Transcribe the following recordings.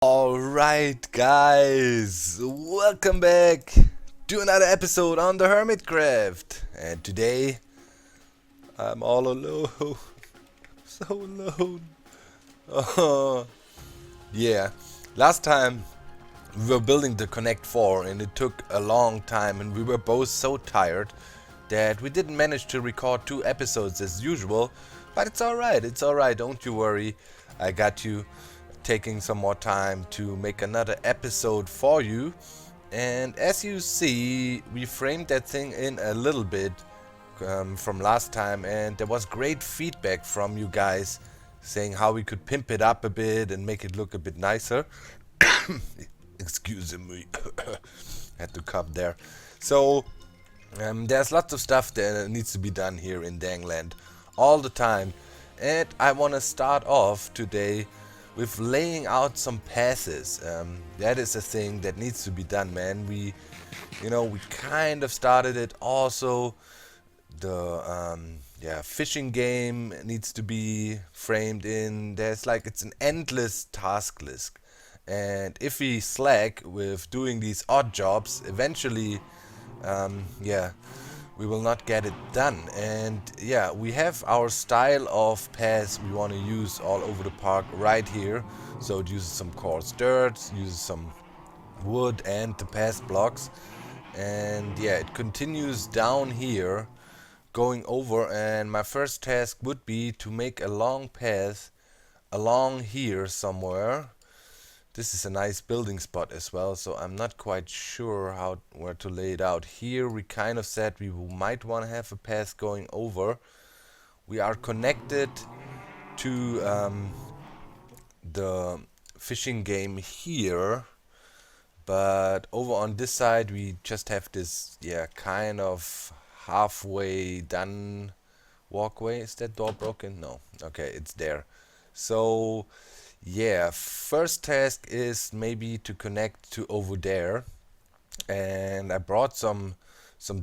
Alright guys, welcome back to another episode on the Hermitcraft. And today I'm all alone. So alone. Oh yeah. Last time we were building the Connect 4 and it took a long time and we were both so tired that we didn't manage to record 2 episodes as usual. But it's alright, don't you worry. I got you taking some more time to make another episode for you. And as you see, we framed that thing in a little bit from last time, and there was great feedback from you guys saying how we could pimp it up a bit and make it look a bit nicer. Excuse me. Had to cough there. So there's lots of stuff that needs to be done here in Dangland all the time, and I want to start off today with laying out some passes. That is a thing that needs to be done, man. We kind of started it. Also, the fishing game needs to be framed in. It's an endless task list, and if we slack with doing these odd jobs, eventually, we will not get it done. And yeah, we have our style of paths we want to use all over the park right here. So it uses some coarse dirt, uses some wood and the path blocks. And yeah, it continues down here going over, and my first task would be to make a long path along here somewhere. This is a nice building spot as well, so I'm not quite sure where to lay it out. Here we kind of said we might want to have a path going over. We are connected to the fishing game here, but over on this side we just have this kind of halfway done walkway. Is that door broken? No. Okay, it's there. So yeah, first task is maybe to connect to over there, and I brought some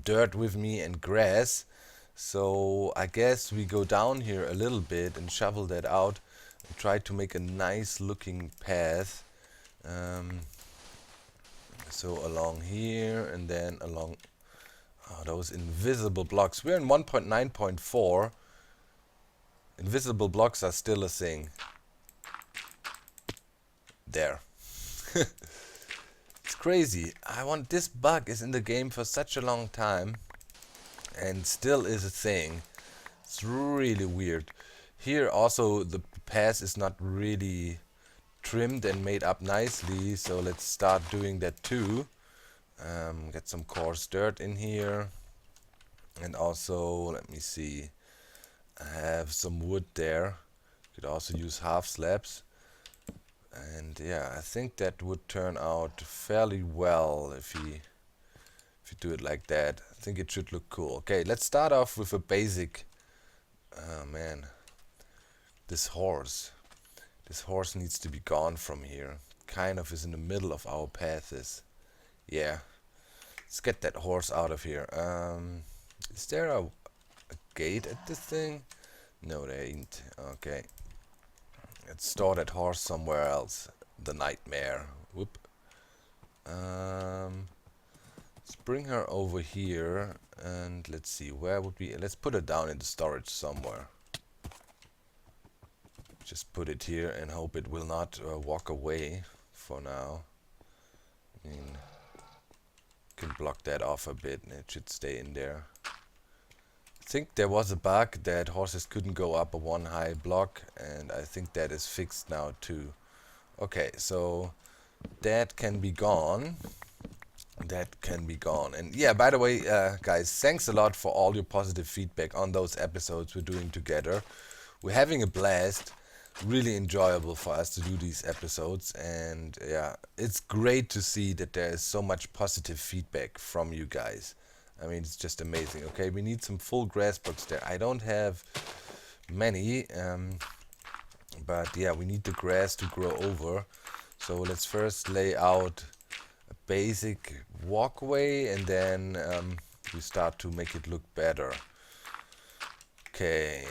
dirt with me and grass. So I guess we go down here a little bit and shovel that out and try to make a nice looking path. So along here and then along those invisible blocks. We're in 1.9.4. Invisible blocks are still a thing. There. It's crazy. This bug is in the game for such a long time and still is a thing. It's really weird. Here also the path is not really trimmed and made up nicely, so let's start doing that too. Get some coarse dirt in here, and also let me see, I have some wood there. Could also use half slabs. And yeah, I think that would turn out fairly well if you do it like that. I think it should look cool. Okay, let's start off with a basic. Oh man, this horse. This horse needs to be gone from here. Kind of is in the middle of our paths. Yeah, let's get that horse out of here. Is there a gate at this thing? No, there ain't. Okay. Let's store that horse somewhere else. The nightmare. Whoop. Let's bring her over here, and let's see, where would we... Let's put her down in the storage somewhere. Just put it here and hope it will not walk away for now. I mean, can block that off a bit and it should stay in there. I think there was a bug that horses couldn't go up a one high block, and I think that is fixed now too. Okay, so that can be gone. That can be gone. And yeah, by the way, guys, thanks a lot for all your positive feedback on those episodes we're doing together. We're having a blast. Really enjoyable for us to do these episodes, and yeah, it's great to see that there is so much positive feedback from you guys. I mean, it's just amazing. Okay, we need some full grass blocks there. I don't have many, but yeah, we need the grass to grow over. So let's first lay out a basic walkway, and then we start to make it look better. Okay,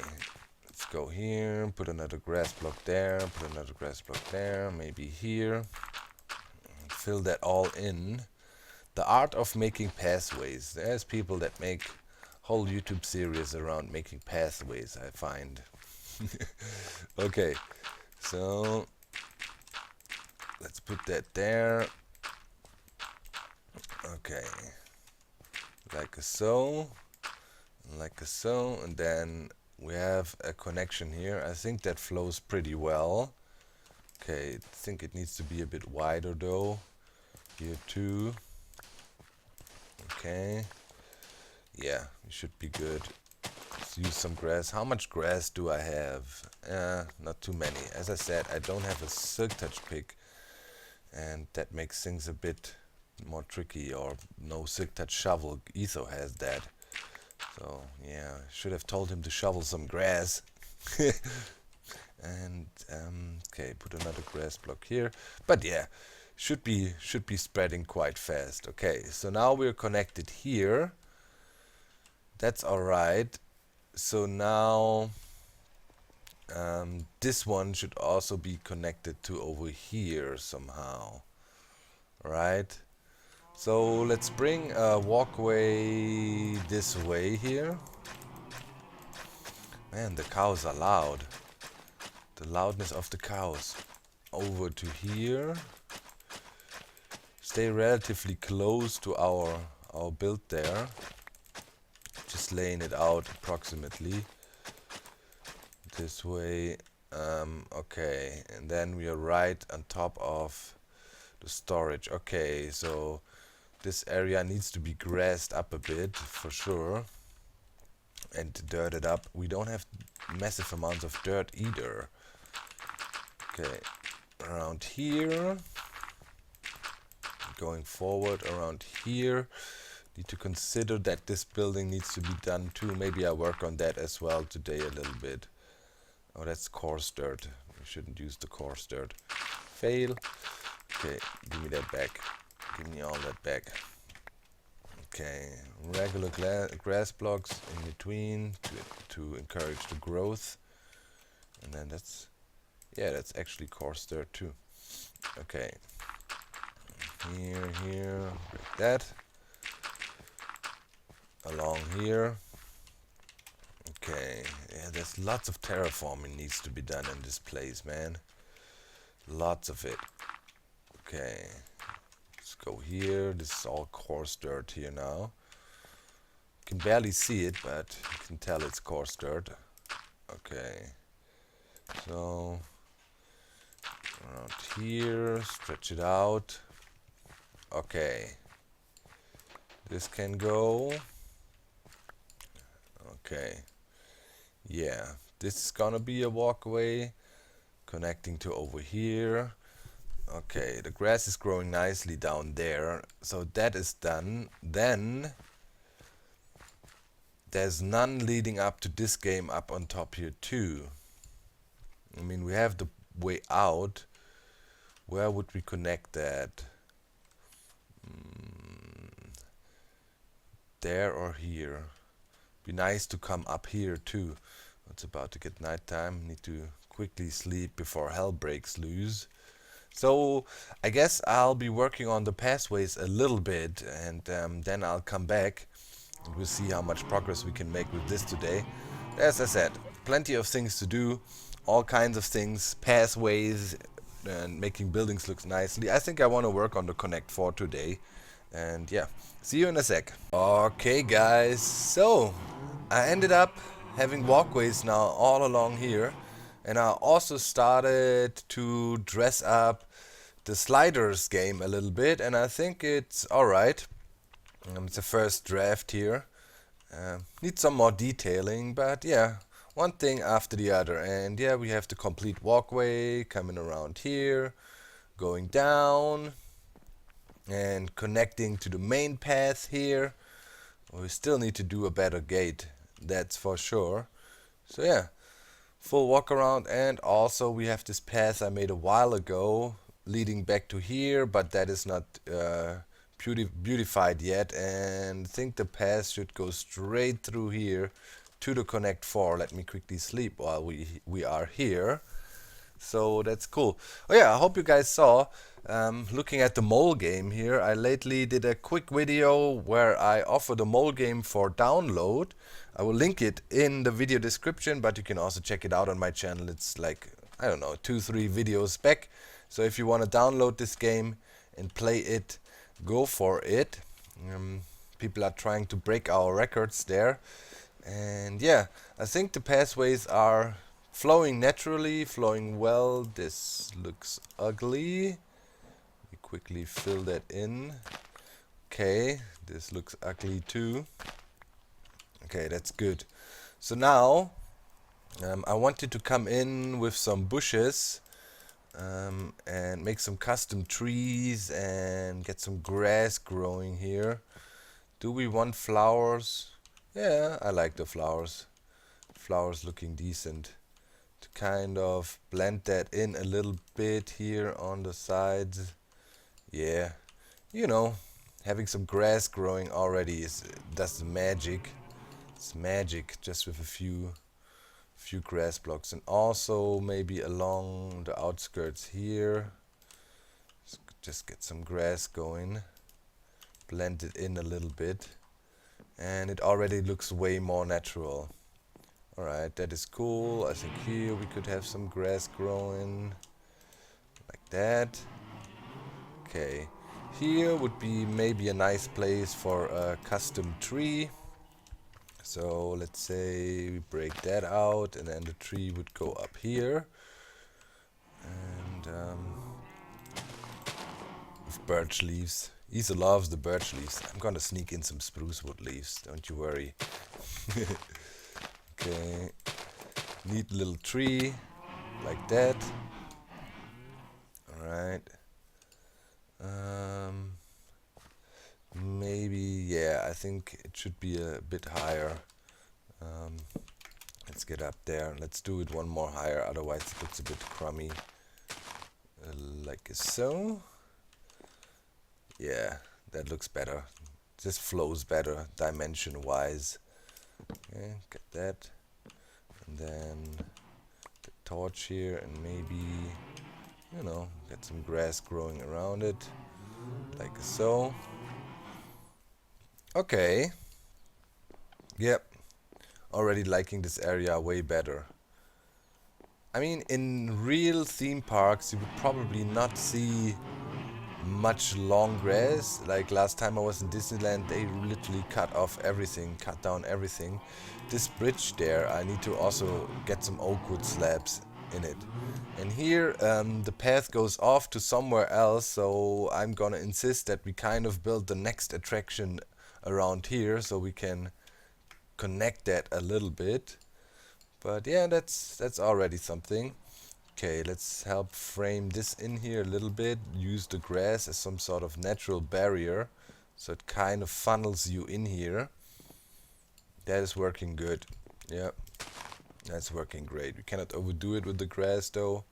Let's go here, put another grass block there, put another grass block there, maybe here. Fill that all in. The art of making pathways. There's people that make whole YouTube series around making pathways, I find. Okay, so let's put that there. Okay, like so, and then we have a connection here. I think that flows pretty well. Okay, I think it needs to be a bit wider though. Here too. Okay. Yeah, it should be good. Let's use some grass. How much grass do I have? Not too many. As I said, I don't have a silk touch pick, and that makes things a bit more tricky. Or no silk touch shovel. Etho has that. So yeah, should have told him to shovel some grass. And okay, put another grass block here. But yeah, should be spreading quite fast. Okay, so now we're connected here. That's alright. So now this one should also be connected to over here somehow. Right? So let's bring a walkway this way here. Man, the cows are loud. The loudness of the cows. Over to here. Stay relatively close to our build there. Just laying it out approximately this way. Okay, and then we are right on top of the storage. Okay, so this area needs to be grassed up a bit for sure, and dirted up. We don't have massive amounts of dirt either. Okay, around here, going forward around here. Need to consider that this building needs to be done too. Maybe I work on that as well today a little bit. Oh, that's coarse dirt. We shouldn't use the coarse dirt. Fail. Okay, give me that back. Give me all that back. Okay, regular grass blocks in between to encourage the growth. And then that's actually coarse dirt too. Okay. Here, like that. Along here. Okay, yeah, there's lots of terraforming needs to be done in this place, man. Lots of it. Okay, let's go here. This is all coarse dirt here now. You can barely see it, but you can tell it's coarse dirt. Okay, so around here, stretch it out. Okay, this can go. Okay, yeah, this is gonna be a walkway connecting to over here. Okay, the grass is growing nicely down there, so that is done. Then there's none leading up to this game up on top here too. I mean, we have the way out. Where would we connect that? There or here? Be nice to come up here too. It's about to get nighttime. Need to quickly sleep before hell breaks loose. So I guess I'll be working on the pathways a little bit, and then I'll come back and we'll see how much progress we can make with this today. As I said, plenty of things to do, all kinds of things, pathways, and making buildings look nicely. I think I want to work on the Connect 4 today. And yeah, see you in a sec. Okay guys, so I ended up having walkways now all along here, and I also started to dress up the sliders game a little bit, and I think it's alright. It's a first draft here. Needs some more detailing, but yeah, one thing after the other. And yeah, we have the complete walkway coming around here, going down and connecting to the main path here. We still need to do a better gate, that's for sure. So yeah, full walk around, and also we have this path I made a while ago leading back to here, but that is not beautified yet, and I think the path should go straight through here to the Connect 4. Let me quickly sleep while we are here. So that's cool. Oh yeah, I hope you guys saw, looking at the mole game here, I lately did a quick video where I offer the mole game for download. I will link it in the video description, but you can also check it out on my channel. It's like, I don't know, 2-3 videos back. So if you want to download this game and play it, go for it. People are trying to break our records there. And yeah, I think the pathways are flowing naturally, flowing well. This looks ugly. We quickly fill that in. Okay, this looks ugly too. Okay, that's good. So now I wanted to come in with some bushes and make some custom trees and get some grass growing here. Do we want flowers? Yeah, I like the flowers. Flowers looking decent. To kind of blend that in a little bit here on the sides. Yeah, you know, having some grass growing already does the magic. It's magic just with a few grass blocks, and also maybe along the outskirts here. Just get some grass going, blend it in a little bit, and it already looks way more natural. Alright, that is cool. I think here we could have some grass growing like that. Okay, here would be maybe a nice place for a custom tree. So let's say we break that out, and then the tree would go up here. And with birch leaves. Isa loves the birch leaves. I'm gonna sneak in some spruce wood leaves, don't you worry. Okay, neat little tree, like that. Alright. Maybe, yeah, I think it should be a bit higher. Let's get up there. Let's do it one more higher, otherwise it looks a bit crummy. Like so. Yeah, that looks better. This flows better, dimension-wise. Okay, get that. And then the torch here, and maybe, you know, get some grass growing around it, like so. Okay. Yep. Already liking this area way better. I mean, in real theme parks, you would probably not see much long grass. Like last time I was in Disneyland, they literally cut down everything. This bridge there, I need to also get some oak wood slabs in it. And here the path goes off to somewhere else, so I'm gonna insist that we kind of build the next attraction around here so we can connect that a little bit. But yeah, that's already something. Okay, let's help frame this in here a little bit. Use the grass as some sort of natural barrier, so it kind of funnels you in here. That is working good. Yeah, that's working great. We cannot overdo it with the grass though,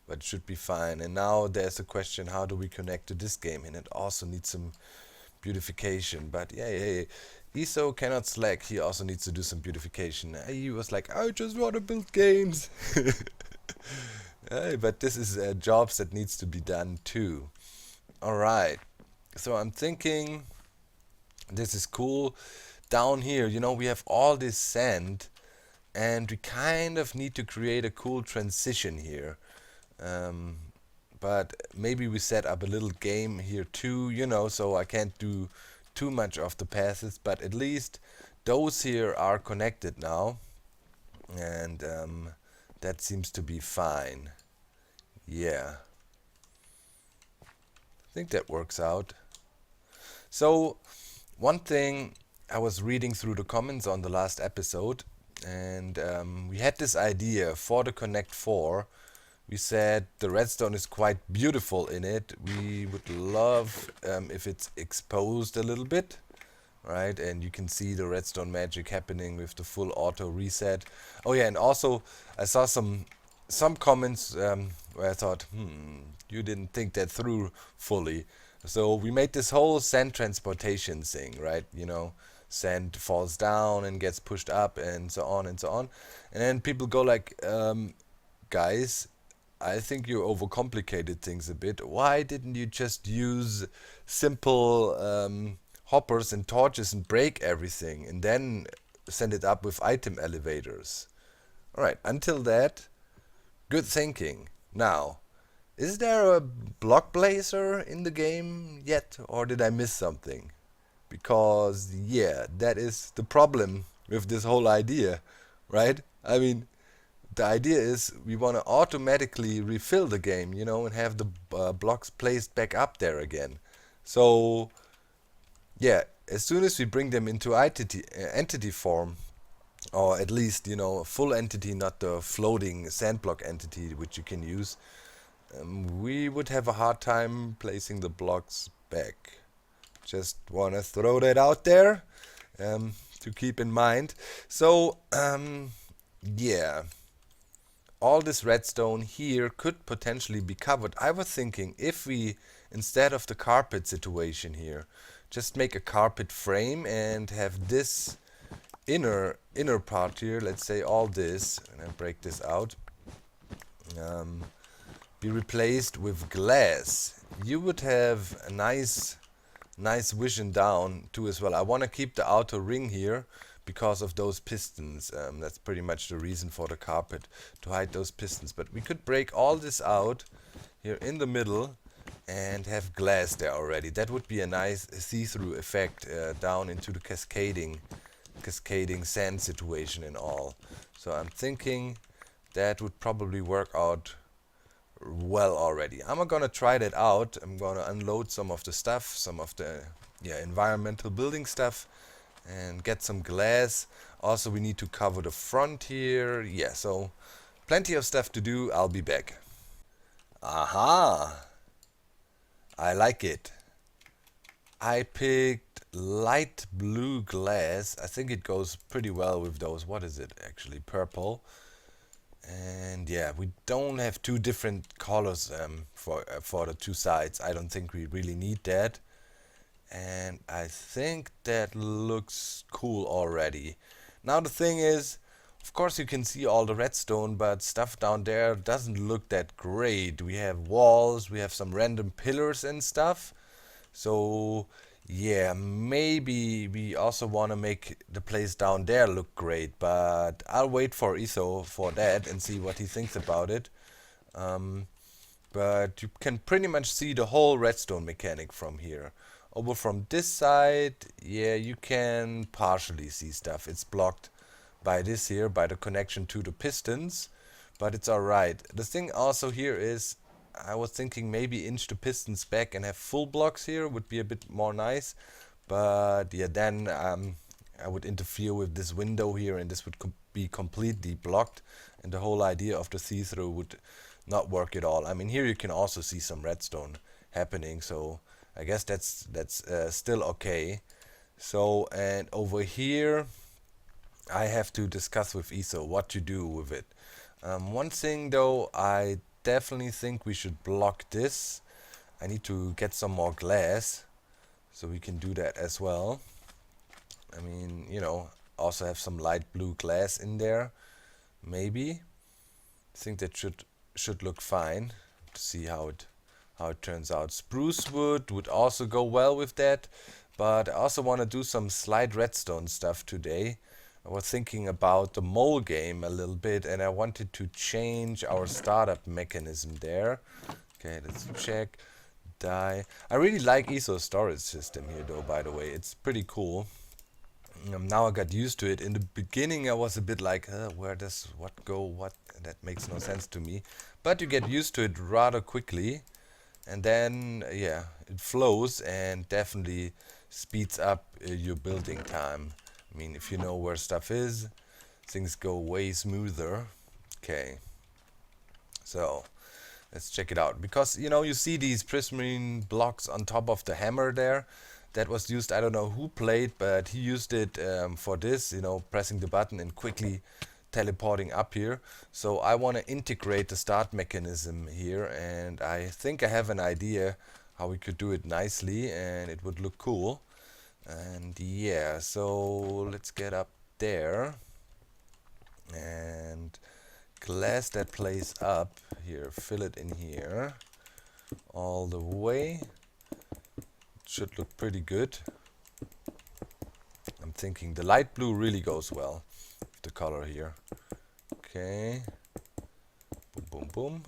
but it should be fine. And now there's the question, how do we connect to this game? And it also needs some beautification. But yeah, ESO cannot slack. He also needs to do some beautification. He was like, I just want to build games. But this is jobs that needs to be done too. Alright, so I'm thinking this is cool. Down here, you know, we have all this sand, and we kind of need to create a cool transition here. But maybe we set up a little game here too, you know, so I can't do too much of the paths, but at least those here are connected now, and that seems to be fine. Yeah, I think that works out. So one thing, I was reading through the comments on the last episode, and we had this idea for the Connect 4. We said the redstone is quite beautiful in it. We would love if it's exposed a little bit, right? And you can see the redstone magic happening with the full auto reset. Oh yeah, and also I saw some comments where I thought, you didn't think that through fully. So we made this whole sand transportation thing, right? You know, sand falls down and gets pushed up and so on and so on. And then people go like, guys, I think you overcomplicated things a bit. Why didn't you just use simple hoppers and torches and break everything and then send it up with item elevators? Alright, until that, good thinking. Now, is there a block blazer in the game yet, or did I miss something? Because, yeah, that is the problem with this whole idea, right? I mean, the idea is we want to automatically refill the game, you know, and have the blocks placed back up there again. So, yeah, as soon as we bring them into entity form, or at least, you know, a full entity, not the floating sand block entity which you can use, we would have a hard time placing the blocks back. Just want to throw that out there to keep in mind. So, yeah, all this redstone here could potentially be covered. I was thinking if we, instead of the carpet situation here, just make a carpet frame and have this inner part here, let's say all this, and I break this out, be replaced with glass. You would have a nice vision down too as well. I want to keep the outer ring here because of those pistons. That's pretty much the reason for the carpet, to hide those pistons. But we could break all this out here in the middle and have glass there already. That would be a nice see-through effect down into the cascading sand situation and all. So I'm thinking that would probably work out well already. I'm gonna try that out. I'm gonna unload some of the stuff, some of the environmental building stuff, and get some glass. Also, we need to cover the front here. Yeah, so plenty of stuff to do. I'll be back. Aha! I like it. I picked light blue glass. I think it goes pretty well with those. What is it actually? Purple. And yeah, we don't have two different colors for the two sides. I don't think we really need that. And I think that looks cool already. Now the thing is, of course you can see all the redstone, but stuff down there doesn't look that great. We have walls, we have some random pillars and stuff. So yeah, maybe we also want to make the place down there look great, but I'll wait for Etho for that and see what he thinks about it. But you can pretty much see the whole redstone mechanic from here. Over from this side, yeah, you can partially see stuff. It's blocked by this here, by the connection to the pistons, but it's alright. The thing also here is, I was thinking maybe inch the pistons back and have full blocks here would be a bit more nice, but yeah, then I would interfere with this window here and this would be completely blocked, and the whole idea of the see-through would not work at all. I mean, here you can also see some redstone happening, so I guess that's still okay. So, and over here I have to discuss with Etho what to do with it. One thing though, I definitely think we should block this. I need to get some more glass so we can do that as well. I mean, you know, also have some light blue glass in there, maybe. I think that should look fine. To see how it turns out. Spruce wood would also go well with that, but I also want to do some slide redstone stuff today. I was thinking about the mole game a little bit, and I wanted to change our startup mechanism there. Okay, let's check. Die. I really like Etho's storage system here though, by the way. It's pretty cool. Now I got used to it. In the beginning I was a bit like, where does what go, what? That makes no sense to me. But you get used to it rather quickly. And then, yeah, it flows and definitely speeds up your building time. I mean, if you know where stuff is, things go way smoother. Okay, so let's check it out. Because, you know, you see these prismarine blocks on top of the hammer there. That was used, I don't know who played, but he used it for this, you know, pressing the button and quickly teleporting up here. So I want to integrate the start mechanism here, and I think I have an idea how we could do it nicely and it would look cool. And yeah, so let's get up there and glass that place up here, fill it in here all the way. Should look pretty good. I'm thinking the light blue really goes well with the color here. Okay, boom, boom, boom.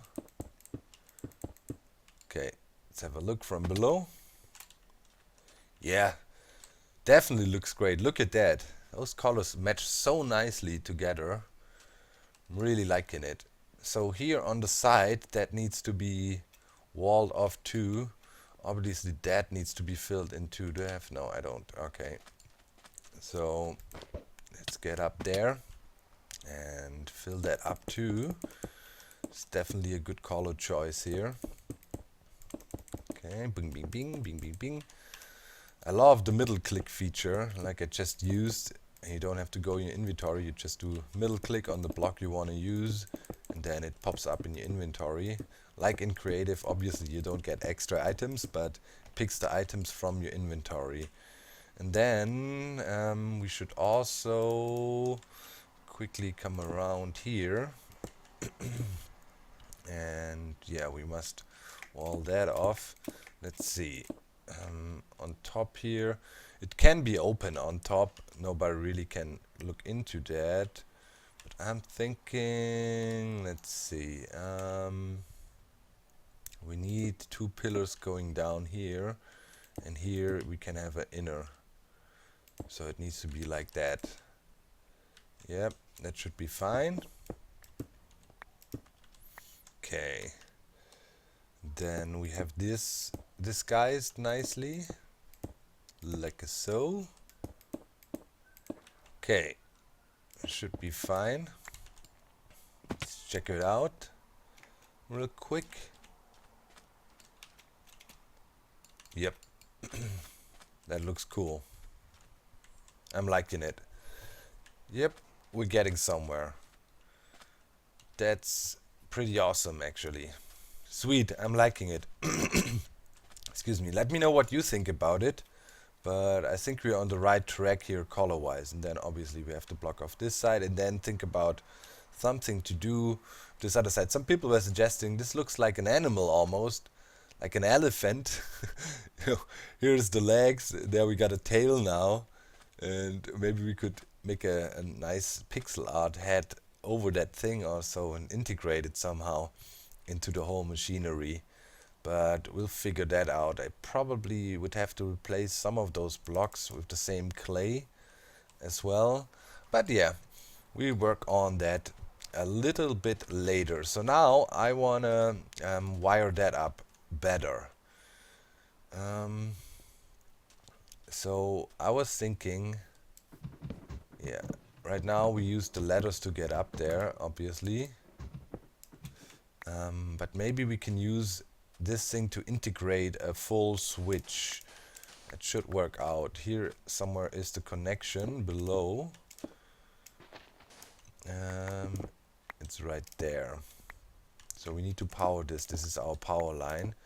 Okay, let's have a look from below. Yeah, definitely looks great. Look at that. Those colors match so nicely together. I'm really liking it. So here on the side, that needs to be walled off too. Obviously that needs to be filled in too. Do I have? No, I don't. Okay. So let's get up there and fill that up too. It's definitely a good color choice here. Okay, bing, bing, bing, bing, bing, bing. I love the middle click feature, like I just used. You don't have to go in your inventory, you just do middle click on the block you want to use, and then it pops up in your inventory. Like in creative, obviously you don't get extra items, but picks the items from your inventory. And then we should also quickly come around here. And yeah, we must wall that off. Let's see. On top here, it can be open on top. Nobody really can look into that. But I'm thinking, let's see. We need 2 pillars going down here, and here we can have an inner. So it needs to be like that. Yep, that should be fine. Okay. Then we have this disguised nicely, like so. Okay, should be fine. Let's check it out real quick. Yep, that looks cool. I'm liking it. Yep, we're getting somewhere. That's pretty awesome, actually. Sweet, I'm liking it. Excuse me. Let me know what you think about it. But I think we're on the right track here color-wise. And then obviously we have to block off this side and then think about something to do this other side. Some people were suggesting this looks like an animal almost, like an elephant. Here's the legs. There we got a tail now. And maybe we could make a nice pixel art head over that thing or so and integrate it somehow into the whole machinery. But we'll figure that out. I probably would have to replace some of those blocks with the same clay as well. But yeah, we work on that a little bit later. So now I want to wire that up better. So I was thinking, yeah, right now we use the ladders to get up there, obviously. But maybe we can use this thing to integrate a full switch. It should work out. Here somewhere is the connection below. It's right there. So we need to power this. This is our power line.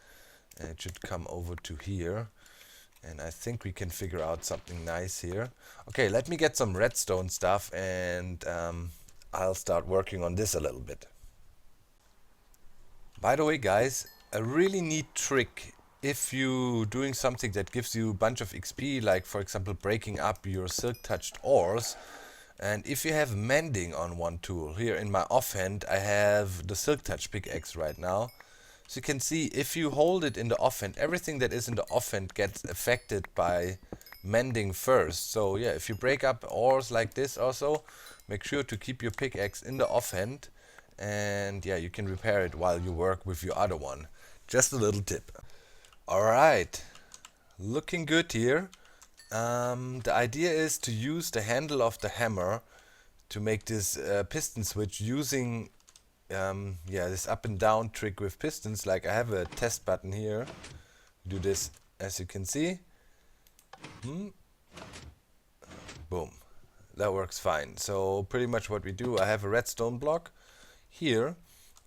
And it should come over to here. And I think we can figure out something nice here. Okay, let me get some redstone stuff and I'll start working on this a little bit. By the way, guys, a really neat trick if you doing something that gives you a bunch of XP, like for example breaking up your silk touched ores, and if you have mending on one tool, here in my offhand I have the silk touch pickaxe right now. So you can see if you hold it in the offhand, everything that is in the offhand gets affected by mending first. So yeah, if you break up ores like this also, make sure to keep your pickaxe in the offhand. And yeah, you can repair it while you work with your other one. Just a little tip. Alright, looking good here. The idea is to use the handle of the hammer to make this piston switch using yeah, this up and down trick with pistons. Like I have a test button here. Do this as you can see. Boom. That works fine. So pretty much what we do, I have a redstone block here,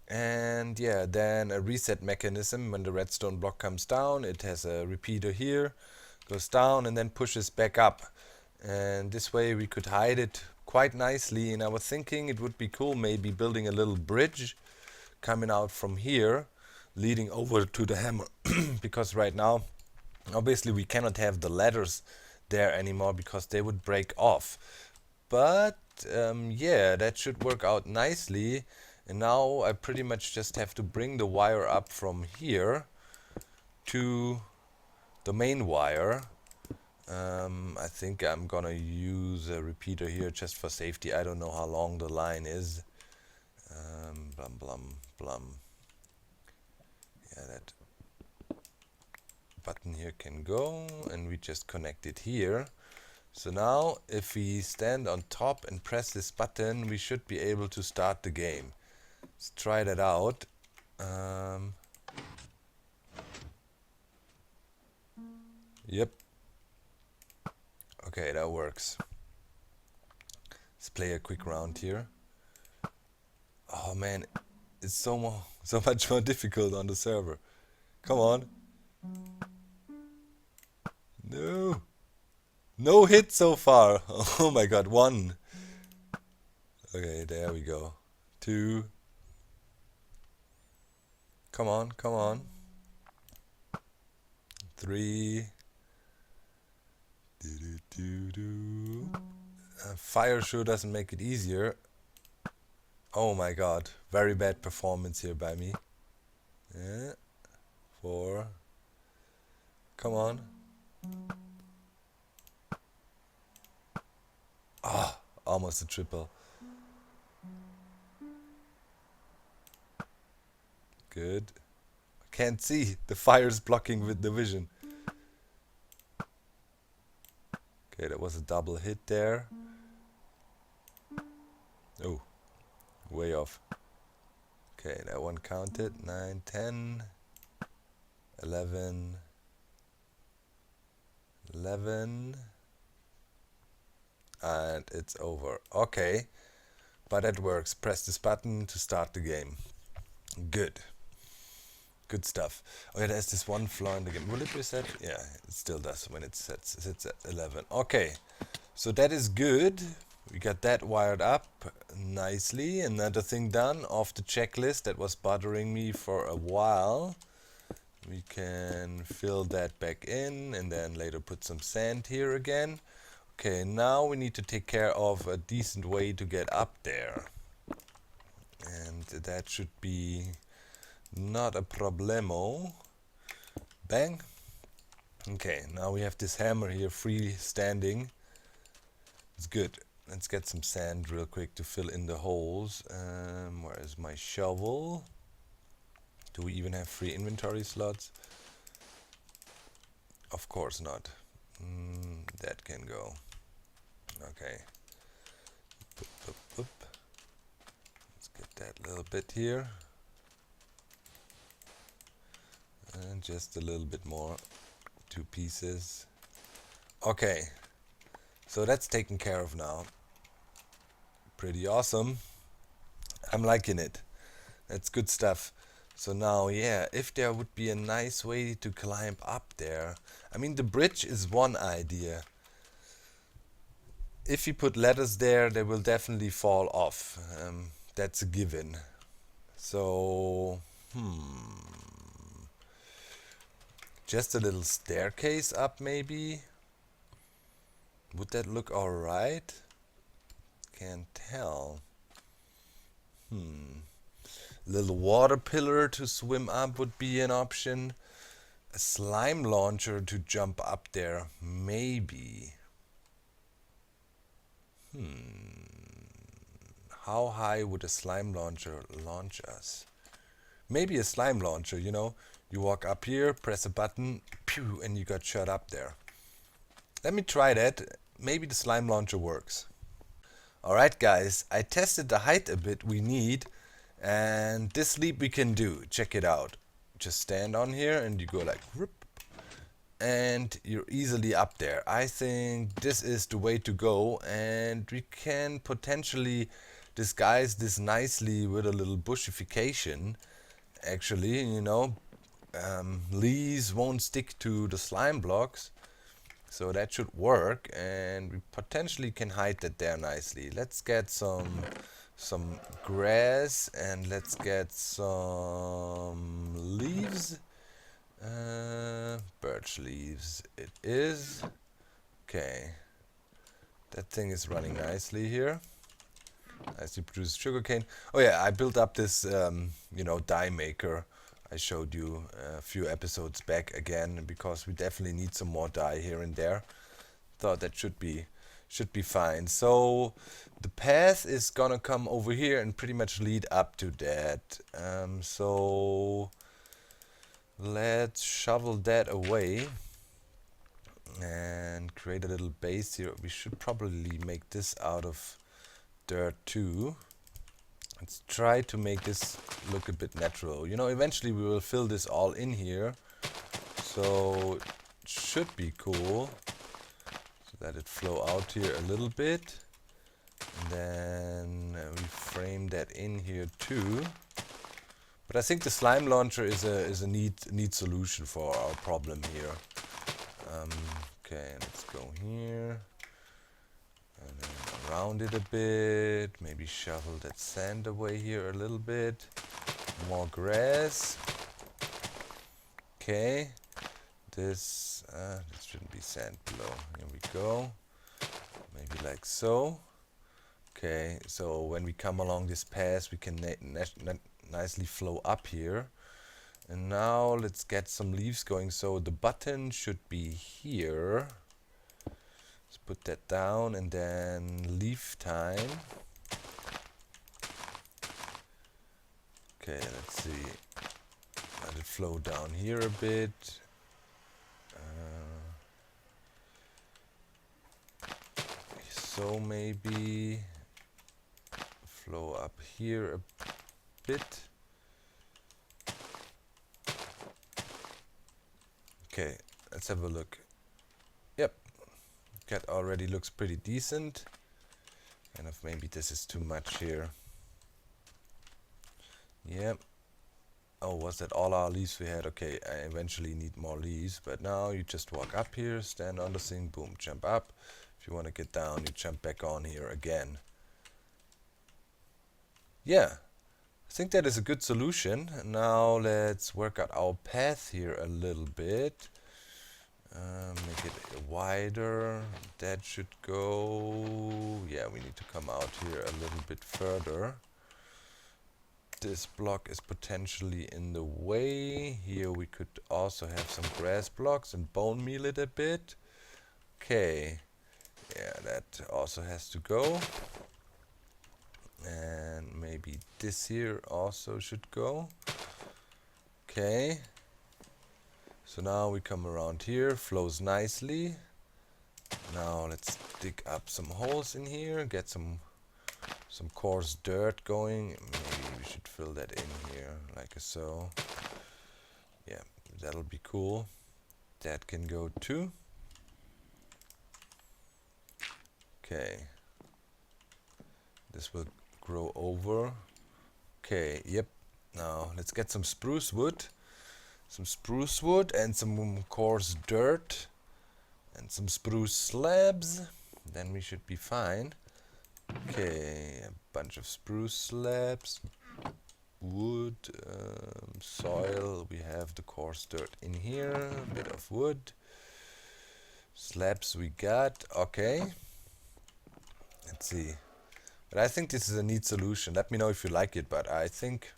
and yeah, then a reset mechanism. When the redstone block comes down, it has a repeater here, Goes down and then pushes back up. And this way we could hide it quite nicely. And I was thinking it would be cool maybe building a little bridge coming out from here, leading over to the hammer. Because right now, obviously we cannot have the ladders there anymore because they would break off. But yeah, that should work out nicely. And now I pretty much just have to bring the wire up from here to the main wire. I think I'm gonna use a repeater here just for safety. I don't know how long the line is. Blum blum blum. Yeah, that button here can go, and we just connect it here. So now if we stand on top and press this button, we should be able to start the game. Let's try that out. Yep. Okay, that works. Let's play a quick round here. Oh man, it's so much more difficult on the server. Come on. No. No hit so far. Oh my god, 1. Okay, there we go. 2. Come on, come on. 3. Fire sure doesn't make it easier. Oh my god, very bad performance here by me. 4. Come on. Ah, almost a triple. Good. Can't see. The fire's blocking with the vision. Okay, that was a double hit there. Oh, way off. Okay, that one counted. 9, 10, 11, 11. And it's over. Okay, but it works. Press this button to start the game. Good. Good stuff. Okay, there's this one flaw in the game. Will it reset? Yeah, it still does when it sits at 11. Okay, so that is good. We got that wired up nicely. Another thing done off the checklist that was bothering me for a while. We can fill that back in and then later put some sand here again. Okay, now we need to take care of a decent way to get up there. And that should be not a problemo. Bang. Okay, now we have this hammer here freestanding. It's good. Let's get some sand real quick to fill in the holes. Where is my shovel? Do we even have free inventory slots? Of course not. That can go. Okay. Boop, boop, boop. Let's get that little bit here. And just a little bit more. 2 pieces. Okay. So that's taken care of now. Pretty awesome. I'm liking it. That's good stuff. So now, yeah, if there would be a nice way to climb up there. I mean, the bridge is one idea. If you put ladders there, they will definitely fall off. That's a given. So, just a little staircase up maybe? Would that look alright? Can't tell. Little water pillar to swim up would be an option. A slime launcher to jump up there, maybe. How high would a slime launcher launch us? Maybe a slime launcher, you know. You walk up here, press a button, pew, and you got shot up there. Let me try that. Maybe the slime launcher works. Alright guys, I tested the height a bit we need, and this leap we can do. Check it out. Just stand on here and you go like whoop, and you're easily up there. I think this is the way to go, and we can potentially disguise this nicely with a little bushification. Actually, you know, leaves won't stick to the slime blocks. So that should work, and we potentially can hide that there nicely. Let's get some grass, and let's get some leaves. Birch leaves it is. Okay. That thing is running nicely here. Nicely produced sugarcane. Oh yeah, I built up this, dye maker I showed you a few episodes back again, because we definitely need some more dye here and there. Thought that should be fine. So the path is gonna come over here and pretty much lead up to that. So let's shovel that away and create a little base here. We should probably make this out of dirt too. Let's try to make this look a bit natural. Eventually we will fill this all in here, so it should be cool. So let it flow out here a little bit, and then we frame that in here too. But I think the slime launcher is a neat solution for our problem here. Okay, let's go here. And then around it a bit. Maybe shovel that sand away here a little bit. More grass. Okay. This shouldn't be sand below. Here we go. Maybe like so. Okay, so when we come along this path, we can nicely flow up here. And now let's get some leaves going. So the button should be here. Let's put that down, and then leaf time. Okay, let's see. Let it flow down here a bit. So maybe flow up here a bit. Okay, let's have a look. Yep, that already looks pretty decent. And if maybe this is too much here. Yep. Oh, was that all our leaves we had? Okay, I eventually need more leaves, but now you just walk up here, stand on the thing, boom, jump up. If you want to get down, you jump back on here again. Yeah, I think that is a good solution. Now let's work out our path here a little bit. Make it wider. That should go... Yeah, we need to come out here a little bit further. This block is potentially in the way. Here we could also have some grass blocks and bone meal it a bit. Okay. Yeah, that also has to go. And maybe this here also should go. Okay. So now we come around here, flows nicely. Now let's dig up some holes in here, get some coarse dirt going. Maybe we should fill that in here, like so. Yeah, that'll be cool. That can go too. Okay. This will grow over. Okay, yep. Now let's get some spruce wood. Some spruce wood and some coarse dirt. And some spruce slabs. Then we should be fine. Okay, a bunch of spruce slabs. Wood, soil. We have the coarse dirt in here. A bit of wood. Slabs we got. Okay. Let's see. But I think this is a neat solution. Let me know if you like it, but I think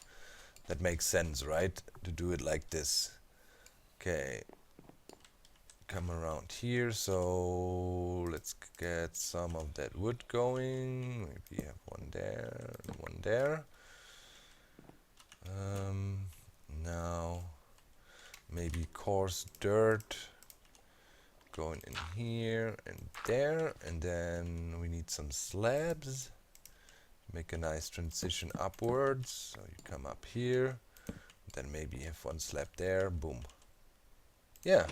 that makes sense, right? To do it like this. Okay. Come around here, so let's get some of that wood going. Maybe have one there and one there. Now maybe coarse dirt going in here and there, and then we need some slabs. Make a nice transition upwards. So you come up here, then maybe have one slab there. Boom. Yeah.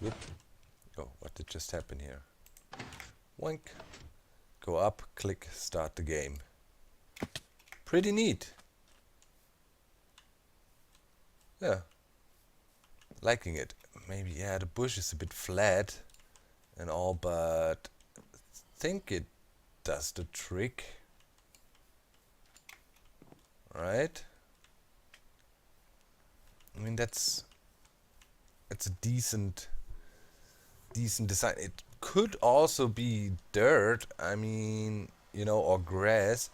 Whoop. Oh, what did just happen here? Wink. Go up, click, start the game. Pretty neat. Yeah. Liking it. Maybe, yeah, the bush is a bit flat. and all, but I think it does the trick, right? I mean, it's a decent design. It could also be dirt, I mean, you know, or grass.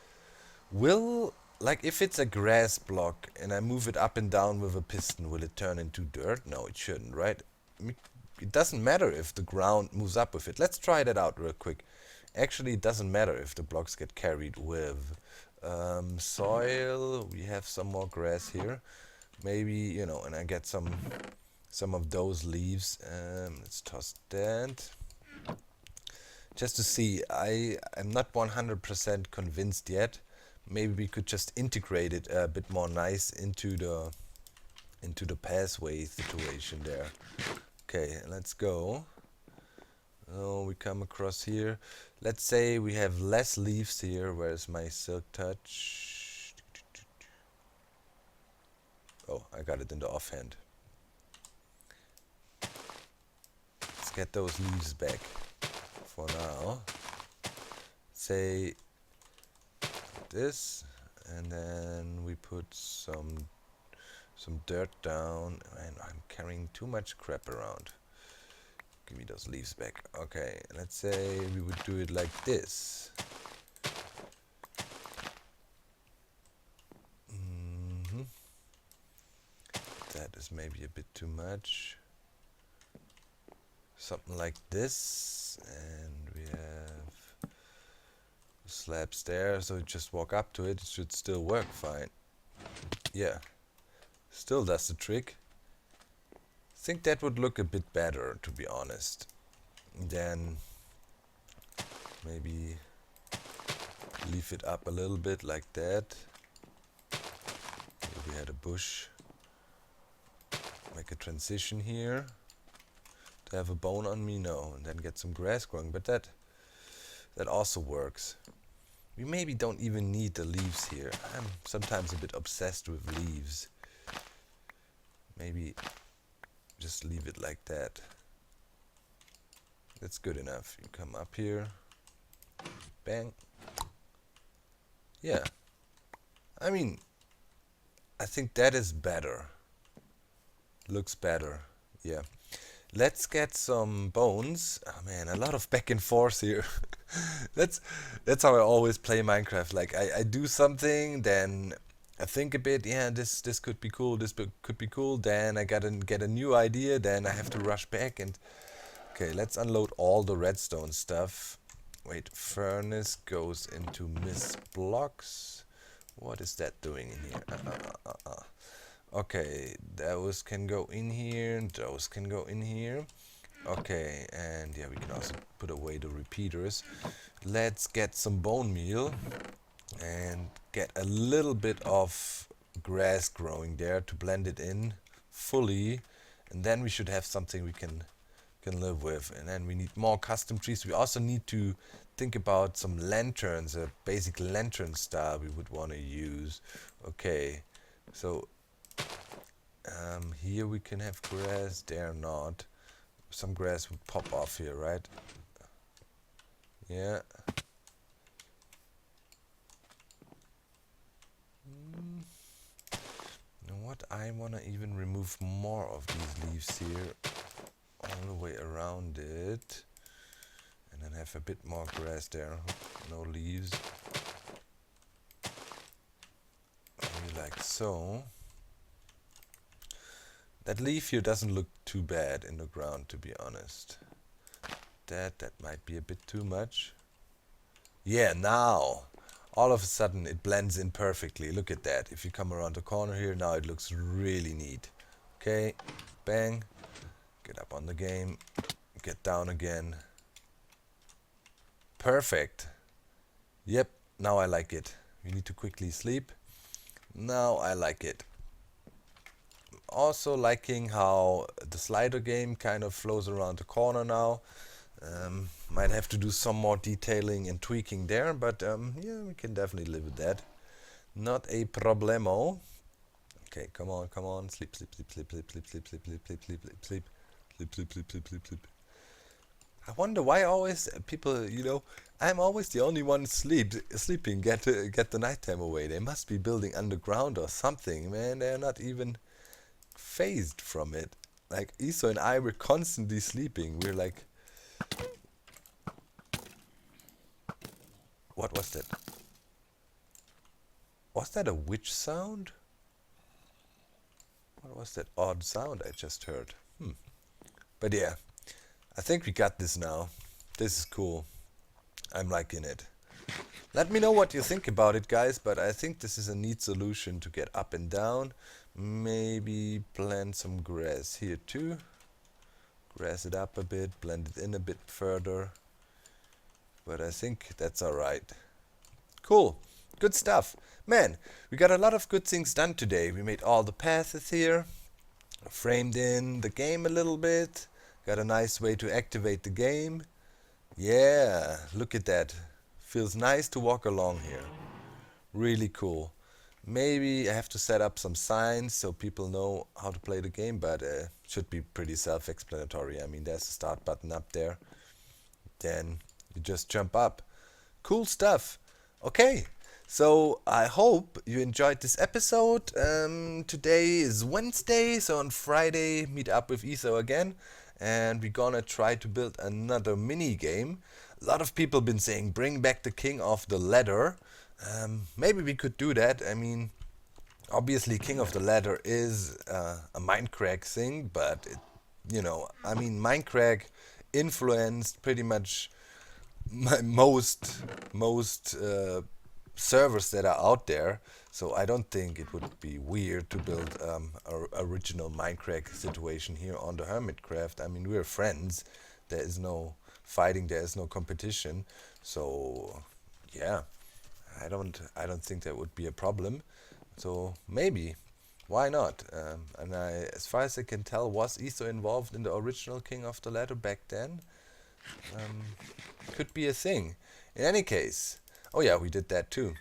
Will, like, if it's a grass block and I move it up and down with a piston, will it turn into dirt? No, it shouldn't, right? I mean, it doesn't matter if the ground moves up with it. Let's try that out real quick. Actually, it doesn't matter if the blocks get carried with soil. We have some more grass here. Maybe, you know, and I get some of those leaves. Let's toss that. Just to see, I'm not 100% convinced yet. Maybe we could just integrate it a bit more nice into the pathway situation there. Okay, let's go. Oh, we come across here. Let's say we have less leaves here. Where's my silk touch? Oh, I got it in the offhand. Let's get those leaves back for now. Say this, and then we put some dirt down. And I'm carrying too much crap around. Give me those leaves back. Okay, let's say we would do it like this. That is maybe a bit too much. Something like this, and we have slabs there, so just walk up to it. It should still work fine. Yeah, still does the trick. I think that would look a bit better, to be honest. Then maybe leave it up a little bit like that. Here we had a bush. Make a transition here. To have a bone on me, no, and then get some grass growing, but that also works. We maybe don't even need the leaves here. I'm sometimes a bit obsessed with leaves. Maybe just leave it like that. That's good enough. You come up here. Bang. Yeah. I mean, I think that is better. Looks better. Yeah. Let's get some bones. Oh man, a lot of back and forth here. that's how I always play Minecraft. Like I do something, then I think a bit, yeah, this could be cool, this could be cool, then I get a new idea, then I have to rush back and okay, let's unload all the redstone stuff. Wait, furnace goes into mist blocks. What is that doing in here? Okay, those can go in here, those can go in here. Okay, and yeah, we can also put away the repeaters. Let's get some bone meal and get a little bit of grass growing there to blend it in fully, and then we should have something we can live with. And then we need more custom trees. We also need to think about some lanterns, a basic lantern style we would want to use. Okay, so here we can have grass, there not. Some grass would pop off here, right? Yeah. You know what? I want to even remove more of these leaves here, all the way around it. And then have a bit more grass there. No leaves. Maybe like so. That leaf here doesn't look too bad in the ground, to be honest. That might be a bit too much. Yeah, now all of a sudden it blends in perfectly. Look at that. If you come around the corner here, now it looks really neat. Okay, bang. Get up on the game. Get down again. Perfect. Yep, now I like it. We need to quickly sleep. Now I like it. Also liking how the slider game kind of flows around the corner now. Might have to do some more detailing and tweaking there, but yeah, we can definitely live with that. Not a problemo. Okay, come on, sleep, sleep, sleep, sleep, sleep, sleep, sleep, sleep, sleep, sleep, sleep, sleep, sleep, sleep, sleep, sleep, sleep. I wonder why always people, I'm always the only one sleeping, get the nighttime away. They must be building underground or something, man. They're not even phased from it. Like, Iso and I were constantly sleeping. We're like, what was that? Was that a witch sound? What was that odd sound I just heard? But yeah, I think we got this now. This is cool. I'm liking it. Let me know what you think about it, guys, but I think this is a neat solution to get up and down. Maybe plant some grass here too. Grass it up a bit, blend it in a bit further. But I think that's alright. Cool. Good stuff. Man, we got a lot of good things done today. We made all the paths here. Framed in the game a little bit. Got a nice way to activate the game. Yeah, look at that. Feels nice to walk along here. Really cool. Maybe I have to set up some signs so people know how to play the game, but should be pretty self-explanatory. I mean, there's a start button up there. Then you just jump up. Cool stuff. Okay, so I hope you enjoyed this episode. Today is Wednesday, so on Friday meet up with Etho again, and we're gonna try to build another mini game. A lot of people been saying bring back the King of the Ladder. Maybe we could do that. I mean, obviously King of the Ladder is a Minecraft thing, but I mean, Minecraft influenced pretty much most servers that are out there, so I don't think it would be weird to build a original Minecraft situation here on the Hermitcraft. I mean, we're friends. There is no fighting. There is no competition. So yeah, I don't think that would be a problem. So maybe, why not? And as far as I can tell, was Etho involved in the original King of the Ladder back then? Could be a thing. In any case, oh yeah, we did that too.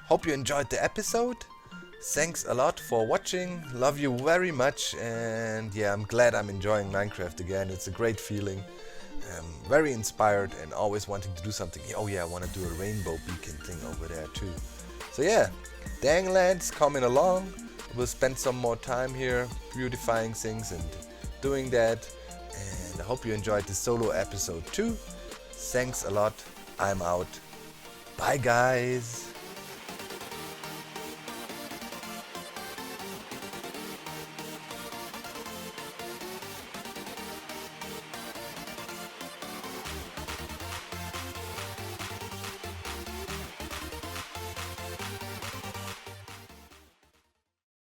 Hope you enjoyed the episode. Thanks a lot for watching. Love you very much, and yeah, I'm glad I'm enjoying Minecraft again. It's a great feeling. Very inspired and always wanting to do something. Oh yeah, I want to do a rainbow beacon thing over there too. So yeah, Dangland's coming along. We'll spend some more time here beautifying things and doing that. And I hope you enjoyed this solo episode too. Thanks a lot. I'm out. Bye guys.